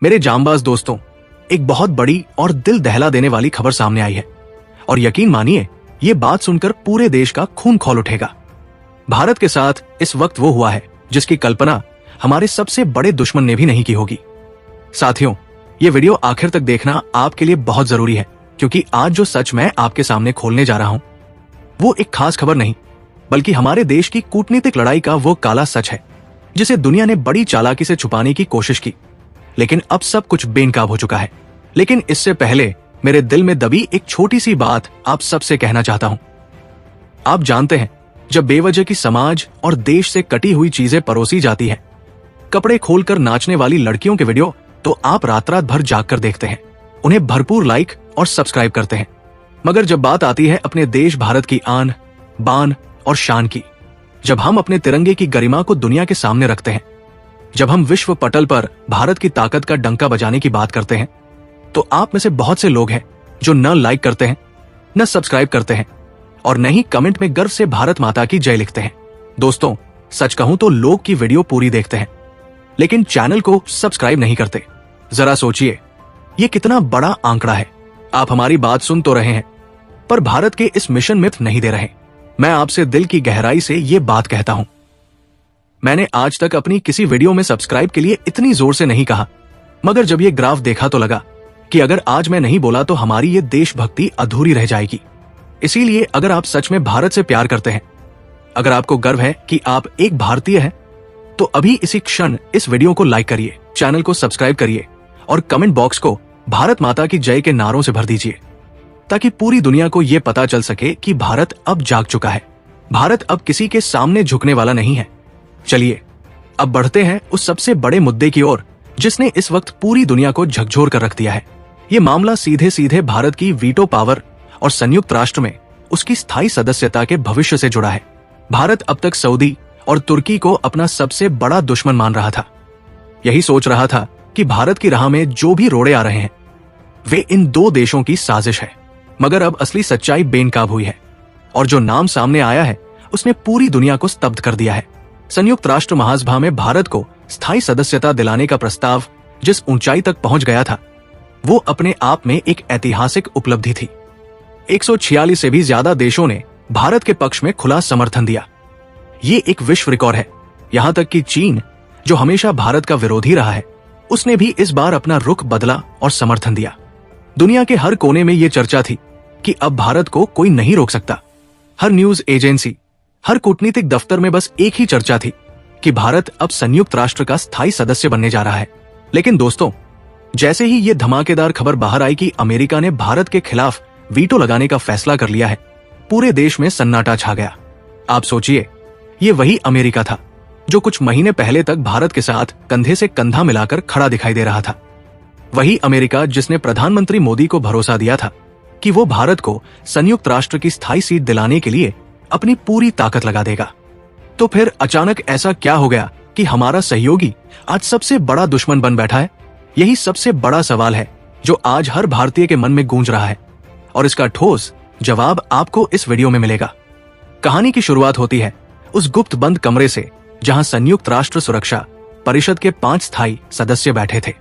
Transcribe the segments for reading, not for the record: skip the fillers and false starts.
मेरे जांबाज दोस्तों, एक बहुत बड़ी और दिल दहला देने वाली खबर सामने आई है और यकीन मानिए ये बात सुनकर पूरे देश का खून खौल उठेगा। भारत के साथ इस वक्त वो हुआ है जिसकी कल्पना हमारे सबसे बड़े दुश्मन ने भी नहीं की होगी। साथियों, ये वीडियो आखिर तक देखना आपके लिए बहुत जरूरी है, क्योंकि आज जो सच मैं आपके सामने खोलने जा रहा हूं वो एक खास खबर नहीं, बल्कि हमारे देश की कूटनीतिक लड़ाई का वो काला सच है जिसे दुनिया ने बड़ी चालाकी से छुपाने की कोशिश की, लेकिन अब सब कुछ बेनकाब हो चुका है। लेकिन इससे पहले मेरे दिल में दबी एक छोटी सी बात आप सबसे कहना चाहता हूं। आप जानते हैं, जब बेवजह की समाज और देश से कटी हुई चीजें परोसी जाती हैं, कपड़े खोलकर नाचने वाली लड़कियों के वीडियो तो आप रात रात भर जाग कर देखते हैं, उन्हें भरपूर लाइक और सब्सक्राइब करते हैं। मगर जब बात आती है अपने देश भारत की आन, बान और शान की, जब हम अपने तिरंगे की गरिमा को दुनिया के सामने रखते हैं, जब हम विश्व पटल पर भारत की ताकत का डंका बजाने की बात करते हैं, तो आप में से बहुत से लोग हैं जो न लाइक करते हैं, न सब्सक्राइब करते हैं और न ही कमेंट में गर्व से भारत माता की जय लिखते हैं। दोस्तों, सच कहूं तो लोग की वीडियो पूरी देखते हैं लेकिन चैनल को सब्सक्राइब नहीं करते। जरा सोचिए, ये कितना बड़ा आंकड़ा है। आप हमारी बात सुन तो रहे हैं, पर भारत के इस मिशन में नहीं दे रहे। मैं आपसे दिल की गहराई से ये बात कहता हूं। मैंने आज तक अपनी किसी वीडियो में सब्सक्राइब के लिए इतनी जोर से नहीं कहा, मगर जब ये ग्राफ देखा तो लगा कि अगर आज मैं नहीं बोला तो हमारी ये देशभक्ति अधूरी रह जाएगी। इसीलिए अगर आप सच में भारत से प्यार करते हैं, अगर आपको गर्व है कि आप एक भारतीय हैं, तो अभी इसी क्षण इस वीडियो को लाइक करिए, चैनल को सब्सक्राइब करिए और कमेंट बॉक्स को भारत माता की जय के नारों से भर दीजिए, ताकि पूरी दुनिया को यह पता चल सके कि भारत अब जाग चुका है। भारत अब किसी के सामने झुकने वाला नहीं है। चलिए अब बढ़ते हैं उस सबसे बड़े मुद्दे की ओर जिसने इस वक्त पूरी दुनिया को झकझोर कर रख दिया है। ये मामला सीधे सीधे भारत की वीटो पावर और संयुक्त राष्ट्र में उसकी स्थायी सदस्यता के भविष्य से जुड़ा है। भारत अब तक सऊदी और तुर्की को अपना सबसे बड़ा दुश्मन मान रहा था। यही सोच रहा था कि भारत की राह में जो भी रोड़े आ रहे हैं वे इन दो देशों की साजिश है। मगर अब असली सच्चाई बेनकाब हुई है और जो नाम सामने आया है उसने पूरी दुनिया को स्तब्ध कर दिया है। संयुक्त राष्ट्र महासभा में भारत को स्थायी सदस्यता दिलाने का प्रस्ताव जिस ऊंचाई तक पहुंच गया था, वो अपने आप में एक ऐतिहासिक उपलब्धि थी। 146 से भी ज्यादा देशों ने भारत के पक्ष में खुला समर्थन दिया। ये एक विश्व रिकॉर्ड है। यहां तक कि चीन, जो हमेशा भारत का विरोधी रहा है, उसने भी इस बार अपना रुख बदला और समर्थन दिया। दुनिया के हर कोने में ये चर्चा थी कि अब भारत को कोई नहीं रोक सकता। हर न्यूज एजेंसी, हर कूटनीतिक दफ्तर में बस एक ही चर्चा थी कि भारत अब संयुक्त राष्ट्र का स्थायी सदस्य बनने जा रहा है। लेकिन दोस्तों, जैसे ही ये धमाकेदार खबर बाहर आई कि अमेरिका ने भारत के खिलाफ वीटो लगाने का फैसला कर लिया है, पूरे देश में सन्नाटा छा गया। आप सोचिए, ये वही अमेरिका था जो कुछ महीने पहले तक भारत के साथ कंधे से कंधा मिलाकर खड़ा दिखाई दे रहा था। वही अमेरिका जिसने प्रधानमंत्री मोदी को भरोसा दिया था कि वो भारत को संयुक्त राष्ट्र की स्थायी सीट दिलाने के लिए अपनी पूरी ताकत लगा देगा। तो फिर अचानक ऐसा क्या हो गया कि हमारा सहयोगी आज सबसे बड़ा दुश्मन बन बैठा है? यही सबसे बड़ा सवाल है जो आज हर भारतीय के मन में गूंज रहा है, और इसका ठोस जवाब आपको इस वीडियो में मिलेगा। कहानी की शुरुआत होती है उस गुप्त बंद कमरे से जहां संयुक्त राष्ट्र सुरक्षा परिषद के 5 स्थायी सदस्य बैठे थे।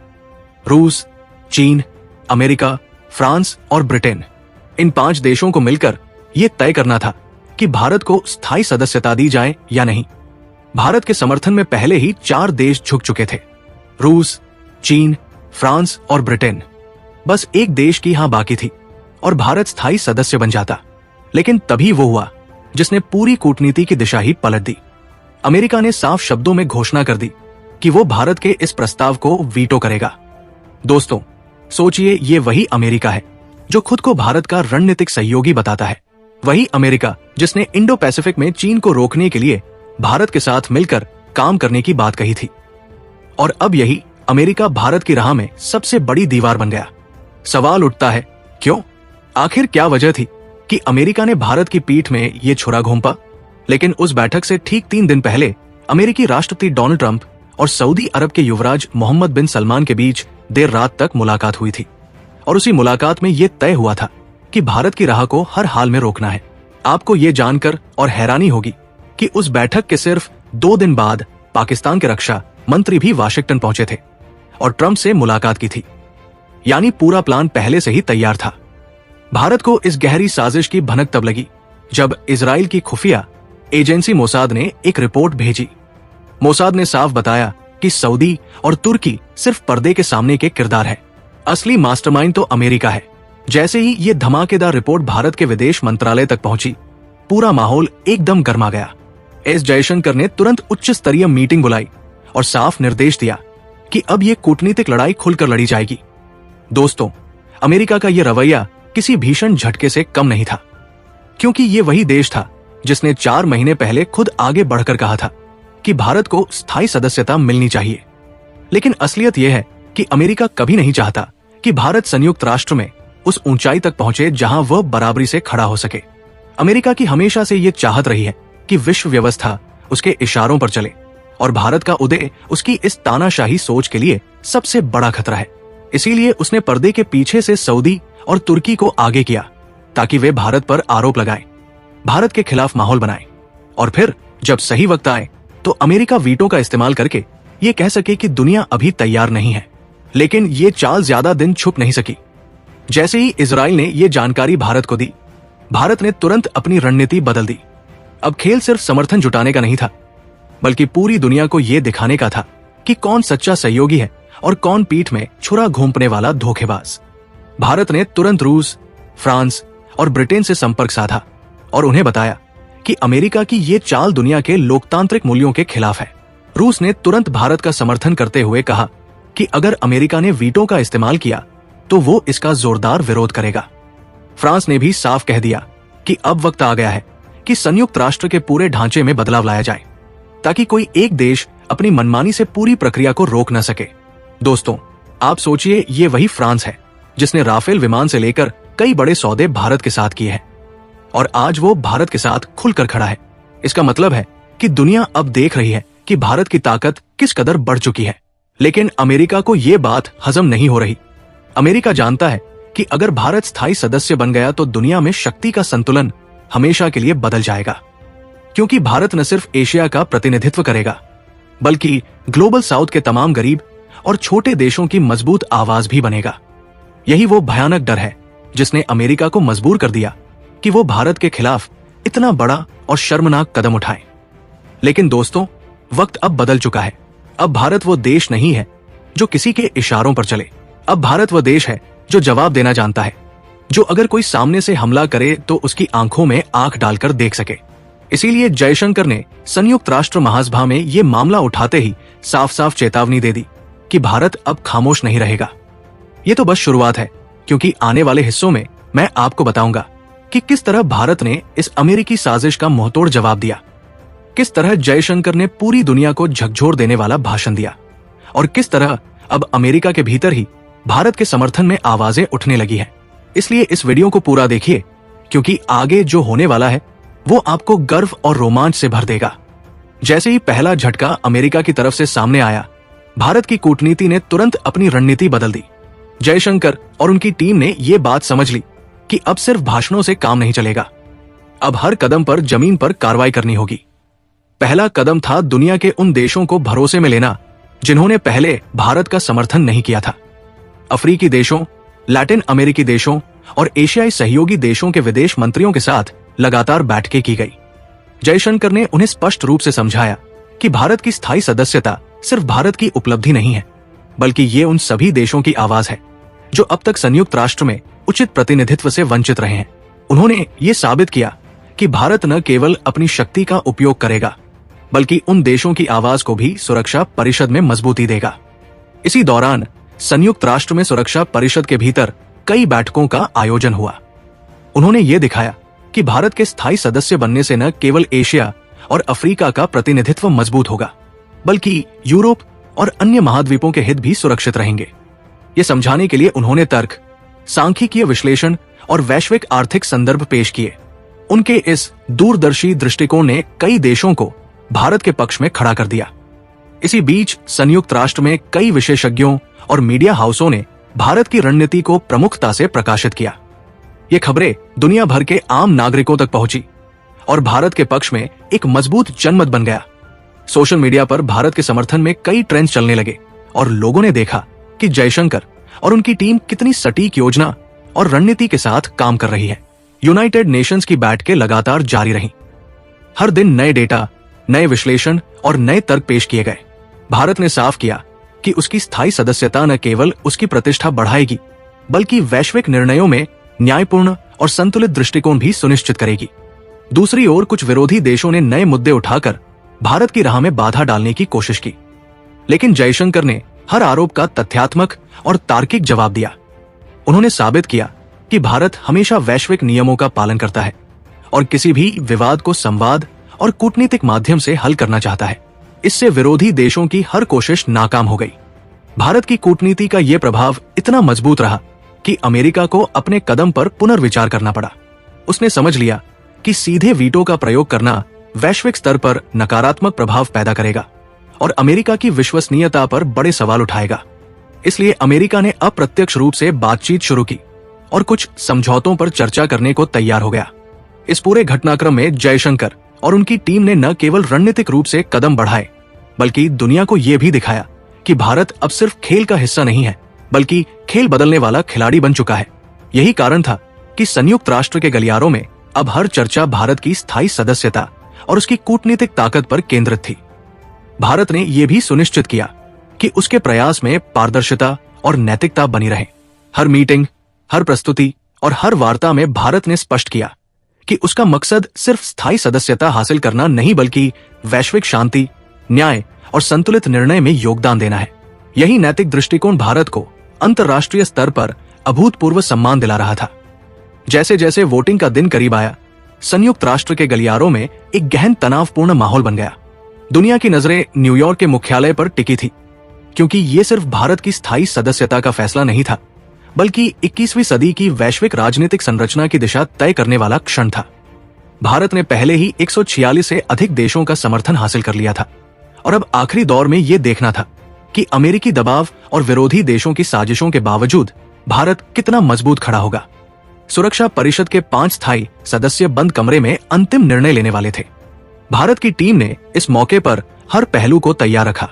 रूस, चीन, अमेरिका, फ्रांस और ब्रिटेन। इन 5 देशों को मिलकर यह तय करना था कि भारत को स्थायी सदस्यता दी जाए या नहीं। भारत के समर्थन में पहले ही 4 देश झुक चुके थे, रूस, चीन, फ्रांस और ब्रिटेन। बस एक देश की हां बाकी थी और भारत स्थायी सदस्य बन जाता। लेकिन तभी वो हुआ जिसने पूरी कूटनीति की दिशा ही पलट दी। अमेरिका ने साफ शब्दों में घोषणा कर दी कि वो भारत के इस प्रस्ताव को वीटो करेगा। दोस्तों, सोचिए, ये वही अमेरिका है जो खुद को भारत का रणनीतिक सहयोगी बताता है। वही अमेरिका जिसने इंडो पैसिफिक में चीन को रोकने के लिए भारत के साथ मिलकर काम करने की बात कही थी। और अब यही अमेरिका भारत की राह में सबसे बड़ी दीवार बन गया। सवाल उठता है, क्यों? आखिर क्या वजह थी कि अमेरिका ने भारत की पीठ में ये छुरा घोंपा? लेकिन उस बैठक से ठीक 3 दिन पहले अमेरिकी राष्ट्रपति डोनाल्ड ट्रंप और सऊदी अरब के युवराज मोहम्मद बिन सलमान के बीच देर रात तक मुलाकात हुई थी और उसी मुलाकात में यह तय हुआ था कि भारत की राह को हर हाल में रोकना है। आपको ये जानकर और हैरानी होगी कि उस बैठक के सिर्फ 2 दिन बाद पाकिस्तान के रक्षा मंत्री भी वाशिंगटन पहुंचे थे और ट्रंप से मुलाकात की थी। यानी पूरा प्लान पहले से ही तैयार था। भारत को इस गहरी साजिश की भनक तब लगी जब इजराइल की खुफिया एजेंसी मोसाद ने एक रिपोर्ट भेजी। मोसाद ने साफ बताया कि सऊदी और तुर्की सिर्फ पर्दे के सामने के किरदार है, असली मास्टरमाइंड तो अमेरिका है। जैसे ही ये धमाकेदार रिपोर्ट भारत के विदेश मंत्रालय तक पहुंची, पूरा माहौल एकदम गर्मा गया। एस जयशंकर ने तुरंत उच्च स्तरीय मीटिंग बुलाई और साफ निर्देश दिया कि अब ये कूटनीतिक लड़ाई खुलकर लड़ी जाएगी। दोस्तों, अमेरिका का यह रवैया किसी भीषण झटके से कम नहीं था, क्योंकि ये वही देश था जिसने 4 महीने पहले खुद आगे बढ़कर कहा था कि भारत को स्थायी सदस्यता मिलनी चाहिए। लेकिन असलियत यह है कि अमेरिका कभी नहीं चाहता कि भारत संयुक्त राष्ट्र में उस ऊंचाई तक पहुंचे जहां वह बराबरी से खड़ा हो सके। अमेरिका की हमेशा से यह चाहत रही है कि विश्व व्यवस्था उसके इशारों पर चले, और भारत का उदय उसकी इस तानाशाही सोच के लिए सबसे बड़ा खतरा है। इसीलिए उसने पर्दे के पीछे से सऊदी और तुर्की को आगे किया ताकि वे भारत पर आरोप लगाएं, भारत के खिलाफ माहौल बनाएं, और फिर जब सही वक्त आए तो अमेरिका वीटो का इस्तेमाल करके ये कह सके कि दुनिया अभी तैयार नहीं है। लेकिन ये चाल ज्यादा दिन छुप नहीं सकी। जैसे ही इजराइल ने ये जानकारी भारत को दी, भारत ने तुरंत अपनी रणनीति बदल दी। अब खेल सिर्फ समर्थन जुटाने का नहीं था, बल्कि पूरी दुनिया को यह दिखाने का था कि कौन सच्चा सहयोगी है और कौन पीठ में छुरा घोंपने वाला धोखेबाज। भारत ने तुरंत रूस, फ्रांस और ब्रिटेन से संपर्क साधा और उन्हें बताया कि अमेरिका की ये चाल दुनिया के लोकतांत्रिक मूल्यों के खिलाफ है। रूस ने तुरंत भारत का समर्थन करते हुए कहा कि अगर अमेरिका ने वीटो का इस्तेमाल किया तो वो इसका जोरदार विरोध करेगा। फ्रांस ने भी साफ कह दिया कि अब वक्त आ गया है कि संयुक्त राष्ट्र के पूरे ढांचे में बदलाव लाया जाए, ताकि कोई एक देश अपनी मनमानी से पूरी प्रक्रिया को रोक न सके। दोस्तों, आप सोचिए, ये वही फ्रांस है जिसने राफेल विमान से लेकर कई बड़े सौदे भारत के साथ किए हैं, और आज वो भारत के साथ खुलकर खड़ा है। इसका मतलब है कि दुनिया अब देख रही है कि भारत की ताकत किस कदर बढ़ चुकी है। लेकिन अमेरिका को ये बात हजम नहीं हो रही। अमेरिका जानता है कि अगर भारत स्थायी सदस्य बन गया तो दुनिया में शक्ति का संतुलन हमेशा के लिए बदल जाएगा, क्योंकि भारत न सिर्फ एशिया का प्रतिनिधित्व करेगा, बल्कि ग्लोबल साउथ के तमाम गरीब और छोटे देशों की मजबूत आवाज भी बनेगा। यही वो भयानक डर है जिसने अमेरिका को मजबूर कर दिया कि वो भारत के खिलाफ इतना बड़ा और शर्मनाक कदम उठाए। लेकिन दोस्तों, वक्त अब बदल चुका है। अब भारत वो देश नहीं है जो किसी के इशारों पर चले। अब भारत वो देश है जो जवाब देना जानता है, जो अगर कोई सामने से हमला करे तो उसकी आंखों में आंख डालकर देख सके। इसीलिए जयशंकर ने संयुक्त राष्ट्र महासभा में ये मामला उठाते ही साफ साफ चेतावनी दे दी कि भारत अब खामोश नहीं रहेगा। ये तो बस शुरुआत है, क्योंकि आने वाले हिस्सों में मैं आपको बताऊंगा कि किस तरह भारत ने इस अमेरिकी साजिश का मुंहतोड़ जवाब दिया, किस तरह जयशंकर ने पूरी दुनिया को झकझोर देने वाला भाषण दिया, और किस तरह अब अमेरिका के भीतर ही भारत के समर्थन में आवाजें उठने लगी हैं। इसलिए इस वीडियो को पूरा देखिए, क्योंकि आगे जो होने वाला है वो आपको गर्व और रोमांच से भर देगा। जैसे ही पहला झटका अमेरिका की तरफ से सामने आया, भारत की कूटनीति ने तुरंत अपनी रणनीति बदल दी। जयशंकर और उनकी टीम ने ये बात समझ ली कि अब सिर्फ भाषणों से काम नहीं चलेगा, अब हर कदम पर जमीन पर कार्रवाई करनी होगी। पहला कदम था दुनिया के उन देशों को भरोसे में लेना जिन्होंने पहले भारत का समर्थन नहीं किया था। अफ्रीकी देशों, लैटिन अमेरिकी देशों और एशियाई सहयोगी देशों के विदेश मंत्रियों के साथ लगातार बैठकें की गई। जयशंकर ने उन्हें स्पष्ट रूप से समझाया कि भारत की स्थायी सदस्यता सिर्फ भारत की उपलब्धि नहीं है, बल्कि ये उन सभी देशों की आवाज है जो अब तक संयुक्त राष्ट्र में उचित प्रतिनिधित्व से वंचित रहे हैं। उन्होंने ये साबित किया कि भारत न केवल अपनी शक्ति का उपयोग करेगा, बल्कि उन देशों की आवाज को भी सुरक्षा परिषद में मजबूती देगा। इसी दौरान संयुक्त राष्ट्र में सुरक्षा परिषद के भीतर कई बैठकों का आयोजन हुआ। उन्होंने ये दिखाया कि भारत के स्थायी सदस्य बनने से न केवल एशिया और अफ्रीका का प्रतिनिधित्व मजबूत होगा, बल्कि यूरोप और अन्य महाद्वीपों के हित भी सुरक्षित रहेंगे। ये समझाने के लिए उन्होंने तर्क, सांख्यिकीय विश्लेषण और वैश्विक आर्थिक संदर्भ पेश किए। उनके इस दूरदर्शी दृष्टिकोण ने कई देशों को भारत के पक्ष में खड़ा कर दिया। इसी बीच संयुक्त राष्ट्र में कई विशेषज्ञों और मीडिया हाउसों ने भारत की रणनीति को प्रमुखता से प्रकाशित किया। ये खबरें दुनिया भर के आम नागरिकों तक पहुंची और भारत के पक्ष में एक मजबूत जनमत बन गया। सोशल मीडिया पर भारत के समर्थन में कई ट्रेंड्स चलने लगे और लोगों ने देखा कि जयशंकर और उनकी टीम कितनी सटीक योजना और रणनीति के साथ काम कर रही है। यूनाइटेड नेशंस की बैठकें लगातार जारी रहीं। हर दिन नए डेटा, नए विश्लेषण और नए तर्क पेश किए गए। भारत ने साफ किया कि उसकी स्थायी सदस्यता न केवल उसकी प्रतिष्ठा बढ़ाएगी, बल्कि वैश्विक निर्णयों में न्यायपूर्ण और संतुलित दृष्टिकोण भी सुनिश्चित करेगी। दूसरी ओर कुछ विरोधी देशों ने नए मुद्दे उठाकर भारत की राह में बाधा डालने की कोशिश की, लेकिन जयशंकर ने हर आरोप का तथ्यात्मक और तार्किक जवाब दिया। उन्होंने साबित किया कि भारत हमेशा वैश्विक नियमों का पालन करता है और किसी भी विवाद को संवाद और कूटनीतिक माध्यम से हल करना चाहता है। इससे विरोधी देशों की हर कोशिश नाकाम हो गई। भारत की कूटनीति का यह प्रभाव इतना मजबूत रहा कि अमेरिका को अपने कदम पर पुनर्विचार करना पड़ा। उसने समझ लिया कि सीधे वीटो का प्रयोग करना वैश्विक स्तर पर नकारात्मक प्रभाव पैदा करेगा और अमेरिका की विश्वसनीयता पर बड़े सवाल उठाएगा। इसलिए अमेरिका ने अप्रत्यक्ष रूप से बातचीत शुरू की और कुछ समझौतों पर चर्चा करने को तैयार हो गया। इस पूरे घटनाक्रम में जयशंकर और उनकी टीम ने न केवल रणनीतिक रूप से कदम बढ़ाए, बल्कि दुनिया को यह भी दिखाया कि भारत अब सिर्फ खेल का हिस्सा नहीं है, बल्कि खेल बदलने वाला खिलाड़ी बन चुका है। यही कारण था कि संयुक्त राष्ट्र के गलियारों में अब हर चर्चा भारत की स्थायी सदस्यता और उसकी कूटनीतिक ताकत पर केंद्रित थी। भारत ने यह भी सुनिश्चित किया कि उसके प्रयास में पारदर्शिता और नैतिकता बनी रहे। हर मीटिंग, हर प्रस्तुति और हर वार्ता में भारत ने स्पष्ट किया कि उसका मकसद सिर्फ स्थायी सदस्यता हासिल करना नहीं, बल्कि वैश्विक शांति, न्याय और संतुलित निर्णय में योगदान देना है। यही नैतिक दृष्टिकोण भारत को अंतर्राष्ट्रीय स्तर पर अभूतपूर्व सम्मान दिला रहा था। जैसे जैसे वोटिंग का दिन करीब आया, संयुक्त राष्ट्र के गलियारों में एक गहन तनावपूर्ण माहौल बन गया। दुनिया की नजरें न्यूयॉर्क के मुख्यालय पर टिकी थी, क्योंकि ये सिर्फ भारत की स्थायी सदस्यता का फैसला नहीं था, बल्कि 21वीं सदी की वैश्विक राजनीतिक संरचना की दिशा तय करने वाला क्षण था। भारत ने पहले ही 146 से अधिक देशों का समर्थन हासिल कर लिया था और अब आखिरी दौर में यह देखना था कि अमेरिकी दबाव और विरोधी देशों की साजिशों के बावजूद भारत कितना मजबूत खड़ा होगा। सुरक्षा परिषद के 5 स्थायी सदस्य बंद कमरे में अंतिम निर्णय लेने वाले थे। भारत की टीम ने इस मौके पर हर पहलू को तैयार रखा।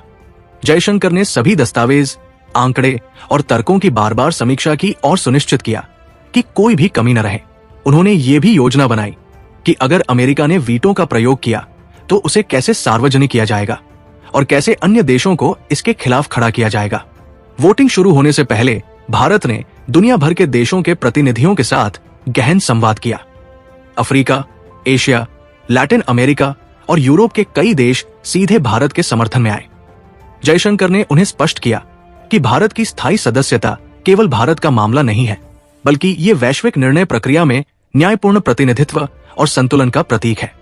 जयशंकर ने सभी दस्तावेज, आंकड़े और तर्कों की बार बार समीक्षा की और सुनिश्चित किया कि कोई भी कमी न रहे। उन्होंने ये भी योजना बनाई कि अगर अमेरिका ने वीटो का प्रयोग किया तो उसे कैसे सार्वजनिक किया जाएगा और कैसे अन्य देशों को इसके खिलाफ खड़ा किया जाएगा। वोटिंग शुरू होने से पहले भारत ने दुनिया भर के देशों के प्रतिनिधियों के साथ गहन संवाद किया। अफ्रीका, एशिया, लैटिन अमेरिका और यूरोप के कई देश सीधे भारत के समर्थन में आए। जयशंकर ने उन्हें स्पष्ट किया कि भारत की स्थायी सदस्यता केवल भारत का मामला नहीं है, बल्कि ये वैश्विक निर्णय प्रक्रिया में न्यायपूर्ण प्रतिनिधित्व और संतुलन का प्रतीक है।